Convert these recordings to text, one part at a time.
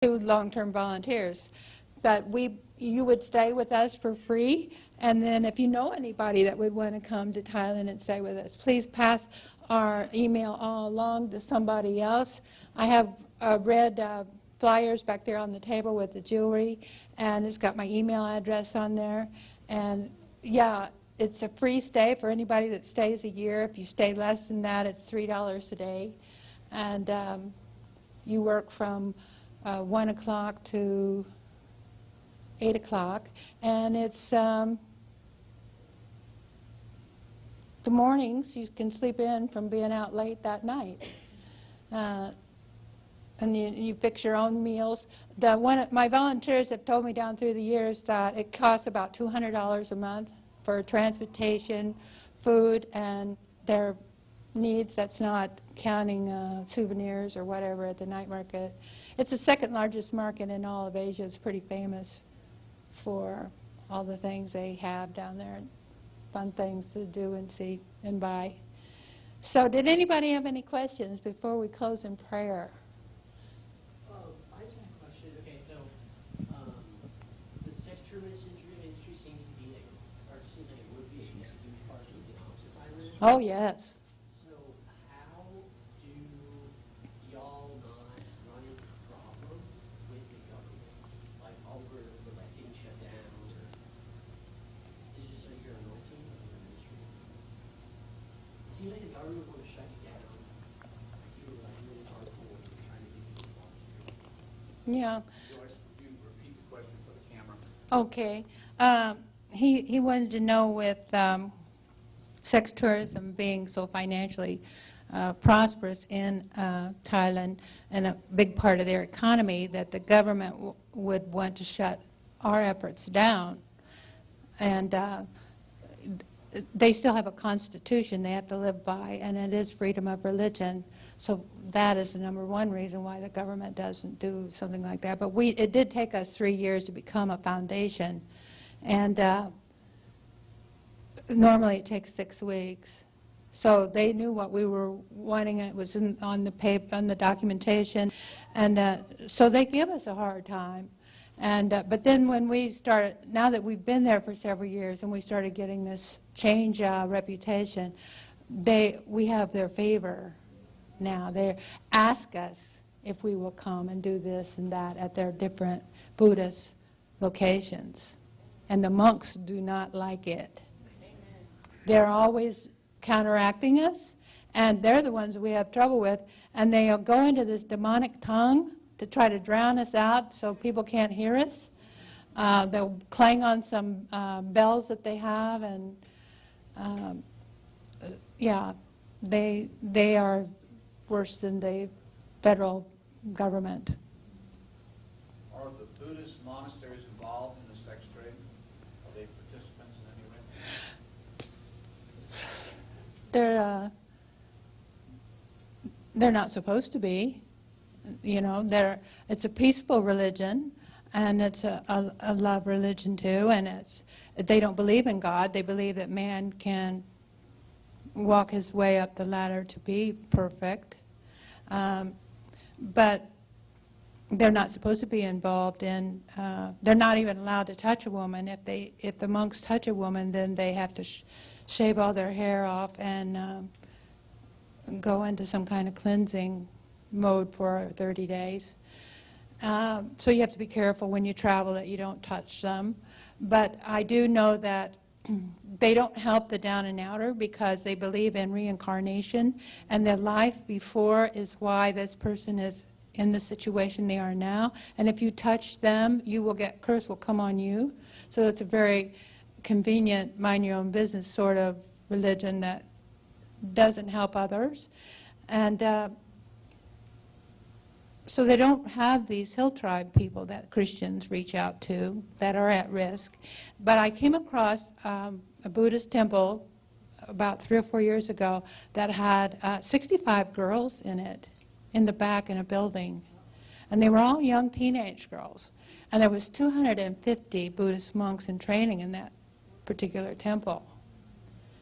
long-term volunteers. But you would stay with us for free, and then if you know anybody that would want to come to Thailand and stay with us, please pass our email all along to somebody else. I have red flyers back there on the table with the jewelry, and it's got my email address on there. And yeah, it's a free stay for anybody that stays a year. If you stay less than that, it's $3 a day. And you work from 1 o'clock to 8 o'clock, and it's the mornings you can sleep in from being out late that night. And you fix your own meals. My volunteers have told me down through the years that it costs about $200 a month for transportation, food, and their needs. That's not counting souvenirs or whatever at the night market. It's the second largest market in all of Asia. It's pretty famous for all the things they have down there, fun things to do and see and buy. So did anybody have any questions before we close in prayer? I just have a question. Okay, so the sex tourism industry seems to be, or seems like it would be a huge part of the economics of Thailand. Oh, yes. So how do y'all not run into problems with the government, like over the getting shut down, or is it just like your anointing of your ministry? It seems like the government would want to shut you down. Like you were like really hardcore and trying to get people involved. Yeah. Joyce, would you repeat the question for the camera? Okay. He wanted to know with sex tourism being so financially prosperous in Thailand and a big part of their economy, that the government would want to shut our efforts down. And they still have a constitution they have to live by, and it is freedom of religion. So that is the number one reason why the government doesn't do something like that. But it did take us 3 years to become a foundation. And normally it takes 6 weeks. So they knew what we were wanting. It was on the paper, on the documentation. And so they give us a hard time. And but then when we started, now that we've been there for several years and we started getting this change reputation, we have their favor now. They ask us if we will come and do this and that at their different Buddhist locations. And the monks do not like it. They're always counteracting us, and they're the ones we have trouble with. And they'll go into this demonic tongue to try to drown us out so people can't hear us. They'll clang on some bells that they have, and yeah, they are worse than the federal government. Are the Buddhist monasteries involved in the sex trade? Are they participants in any way? They're not supposed to be. You know, it's a peaceful religion, and it's a love religion too. And they don't believe in God. They believe that man can walk his way up the ladder to be perfect. But they're not supposed to be involved in. They're not even allowed to touch a woman. If the monks touch a woman, then they have to shave all their hair off and go into some kind of cleansing mode for 30 days. So you have to be careful when you travel that you don't touch them. But I do know that they don't help the down and outer because they believe in reincarnation, and their life before is why this person is in the situation they are now. And if you touch them, curse will come on you. So it's a very convenient, mind your own business sort of religion that doesn't help others. And so they don't have these hill tribe people that Christians reach out to that are at risk. But I came across a Buddhist temple about 3 or 4 years ago that had 65 girls in it, in the back in a building. And they were all young teenage girls. And there was 250 Buddhist monks in training in that particular temple.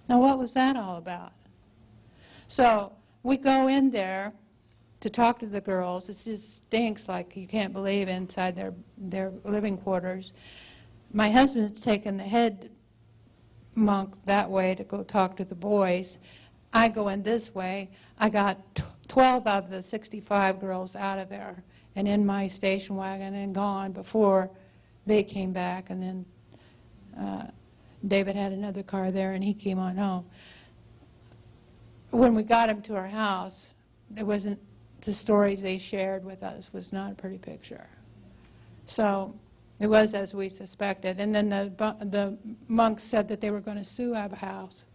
Now what was that all about? So we go in there to talk to the girls. It just stinks like you can't believe inside their living quarters. My husband's taken the head monk that way to go talk to the boys. I go in this way. I got 12 out of the 65 girls out of there and in my station wagon and gone before they came back. And then David had another car there, and he came on home. When we got him to our house, it wasn't, the stories they shared with us was not a pretty picture. So it was as we suspected. And then the monks said that they were going to sue Abba House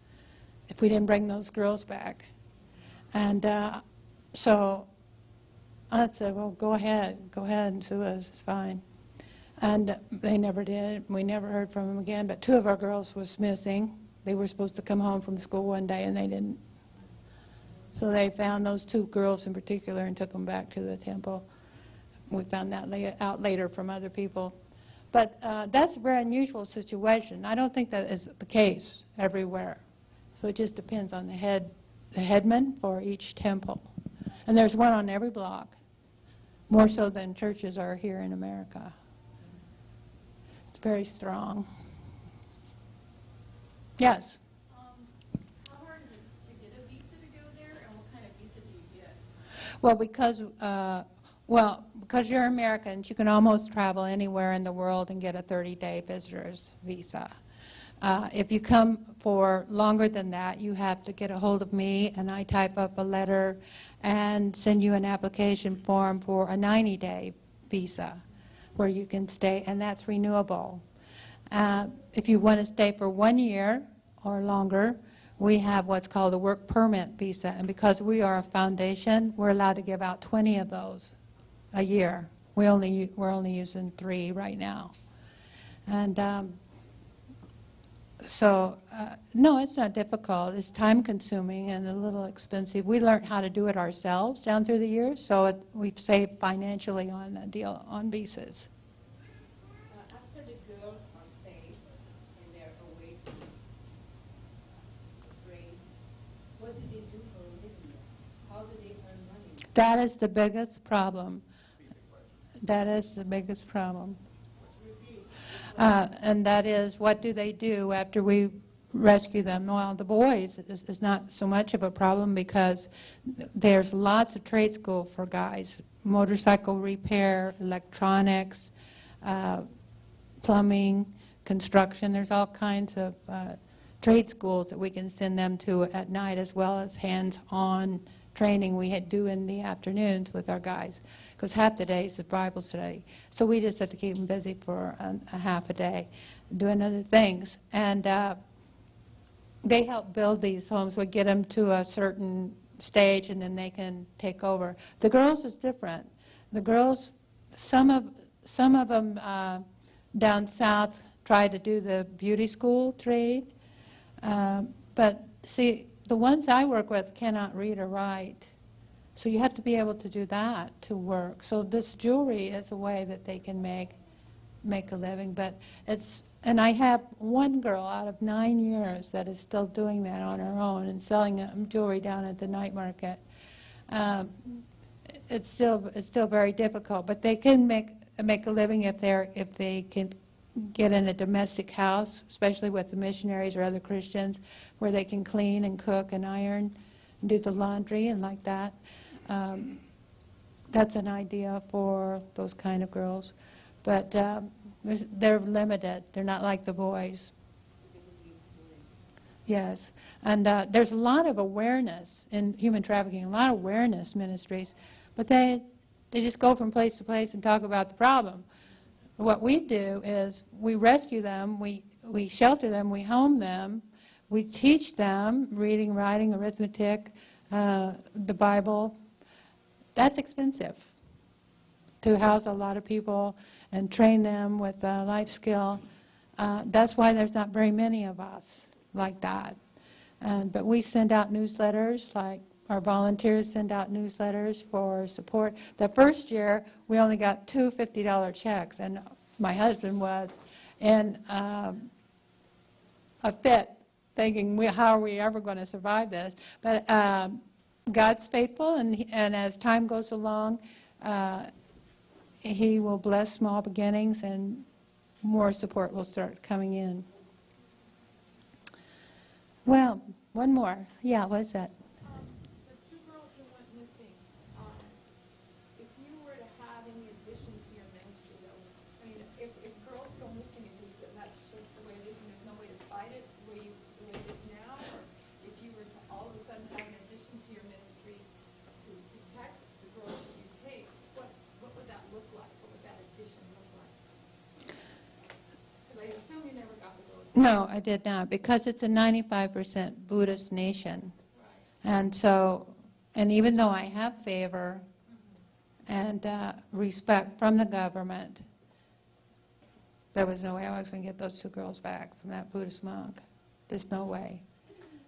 if we didn't bring those girls back. And so I said, well, go ahead and sue us, it's fine. And they never did. We never heard from them again. But 2 of our girls was missing. They were supposed to come home from school one day, and they didn't. So they found those 2 girls in particular and took them back to the temple. We found that out later from other people. But that's a very unusual situation. I don't think that is the case everywhere. So it just depends on the headman for each temple. And there's one on every block, more so than churches are here in America. It's very strong. Yes? How hard is it to get a visa to go there, and what kind of visa do you get? Well, because you're Americans, you can almost travel anywhere in the world and get a 30-day visitor's visa. If you come for longer than that, you have to get a hold of me, and I type up a letter and send you an application form for a 90-day visa where you can stay, and that's renewable. If you want to stay for 1 year or longer, we have what's called a work permit visa, and because we are a foundation, we're allowed to give out 20 of those a year. We're only using 3 right now. And no, it's not difficult. It's time-consuming and a little expensive. We learned how to do it ourselves down through the years, so we've saved financially on a deal on visas. After the girls are safe and they're away from the grave, what do they do for a living? How do they earn money? That is the biggest problem. That is the biggest problem. And that is, what do they do after we rescue them? Well, the boys is not so much of a problem because there's lots of trade school for guys. Motorcycle repair, electronics, plumbing, construction. There's all kinds of trade schools that we can send them to at night, as well as hands-on training we do in the afternoons with our guys. Because half the day is the Bible study. So we just have to keep them busy for a half a day doing other things. And they help build these homes. We get them to a certain stage, and then they can take over. The girls is different. The girls, some of them down south try to do the beauty school trade. But see, the ones I work with cannot read or write. So you have to be able to do that to work. So this jewelry is a way that they can make a living. But and I have one girl out of 9 years that is still doing that on her own and selling jewelry down at the night market. It's still very difficult, but they can make a living if they can get in a domestic house, especially with the missionaries or other Christians, where they can clean and cook and iron and do the laundry and like that. That's an idea for those kind of girls. But they're limited. They're not like the boys. Yes. And there's a lot of awareness in human trafficking, a lot of awareness ministries. But they just go from place to place and talk about the problem. What we do is we rescue them, we shelter them, we home them, we teach them reading, writing, arithmetic, the Bible. That's expensive to house a lot of people and train them with life skill. That's why there's not very many of us like that. But we send out newsletters, like our volunteers send out newsletters for support. The first year, we only got 2 $50 checks, and my husband was in a fit, thinking, how are we ever going to survive this? But God's faithful, and as time goes along, He will bless small beginnings, and more support will start coming in. Well, one more. Yeah, what is that? The two girls who went missing, if you were to have any addition to your ministry, that was, I mean, if girls go missing, that's just the way it is, and there's no way to fight it the way it is now, or if you were to all of a sudden have an addition to your ministry to protect the girls that you take, what would that look like? What would that addition look like? Because I assume you never got the girls. No, I did not, because it's a 95% Buddhist nation. And so, and even though I have favor and respect from the government, there was no way I was going to get those two girls back from that Buddhist monk. There's no way.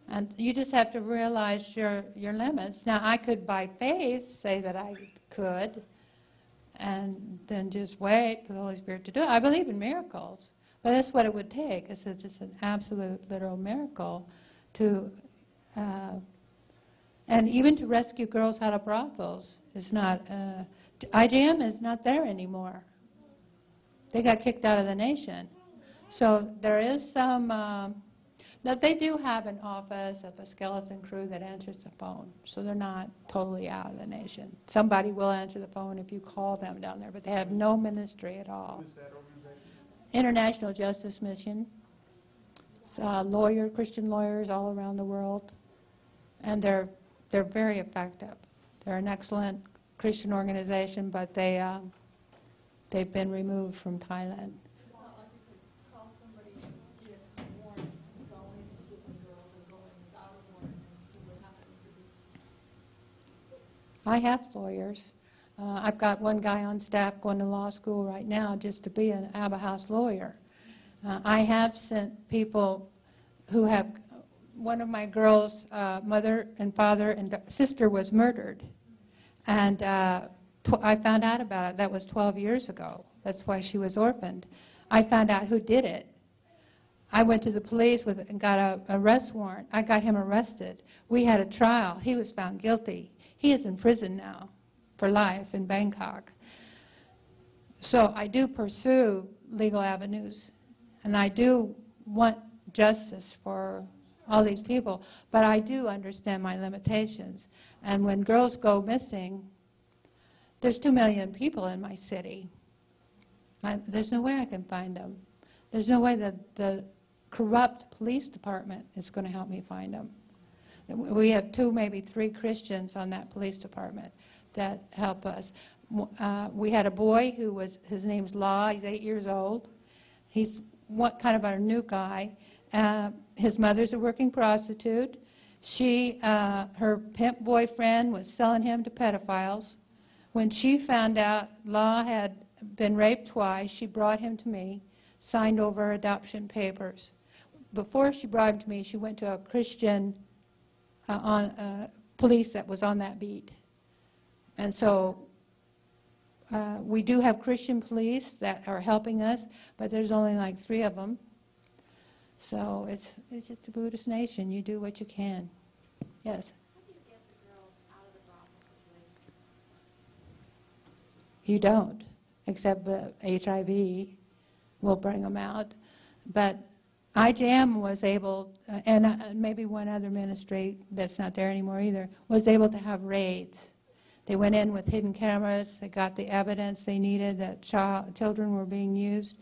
And you just have to realize your limits. Now, I could by faith say that I could, and then just wait for the Holy Spirit to do it. I believe in miracles, but that's what it would take. It's just an absolute, literal miracle to, and even to rescue girls out of brothels is not, IJM is not there anymore. They got kicked out of the nation. So there is some, now they do have an office of a skeleton crew that answers the phone. So they're not totally out of the nation. Somebody will answer the phone if you call them down there, but they have no ministry at all. Who's that organization? International Justice Mission. It's, Christian lawyers all around the world. And they're very effective. They're an excellent Christian organization, but they've been removed from Thailand. It's not like you could call somebody and get a warrant, go in and get the girls, or go in without a warrant and see what happens. I have lawyers. I've got one guy on staff going to law school right now just to be an Abba House lawyer. I have sent people who have, one of my girls' mother and father and sister was murdered. And I found out about it. That was 12 years ago. That's why she was orphaned. I found out who did it. I went to the police and got an arrest warrant. I got him arrested. We had a trial. He was found guilty. He is in prison now for life in Bangkok. So I do pursue legal avenues, and I do want justice for all these people, but I do understand my limitations. And when girls go missing, there's 2 million people in my city. There's no way I can find them. There's no way that the corrupt police department is going to help me find them. We have 2, maybe 3 Christians on that police department that help us. We had a boy who was, his name's Law, he's 8 years old. He's kind of our new guy. His mother's a working prostitute. Her pimp boyfriend was selling him to pedophiles. When she found out Law had been raped twice, she brought him to me, signed over adoption papers. Before she brought him to me, she went to a Christian police that was on that beat. And so we do have Christian police that are helping us, but there's only like 3 of them. So it's just a Buddhist nation. You do what you can. Yes? How do you get the girls out of the brothel situation? You don't, except the HIV will bring them out. But IJM was able, and maybe one other ministry that's not there anymore either, was able to have raids. They went in with hidden cameras. They got the evidence they needed that children were being used.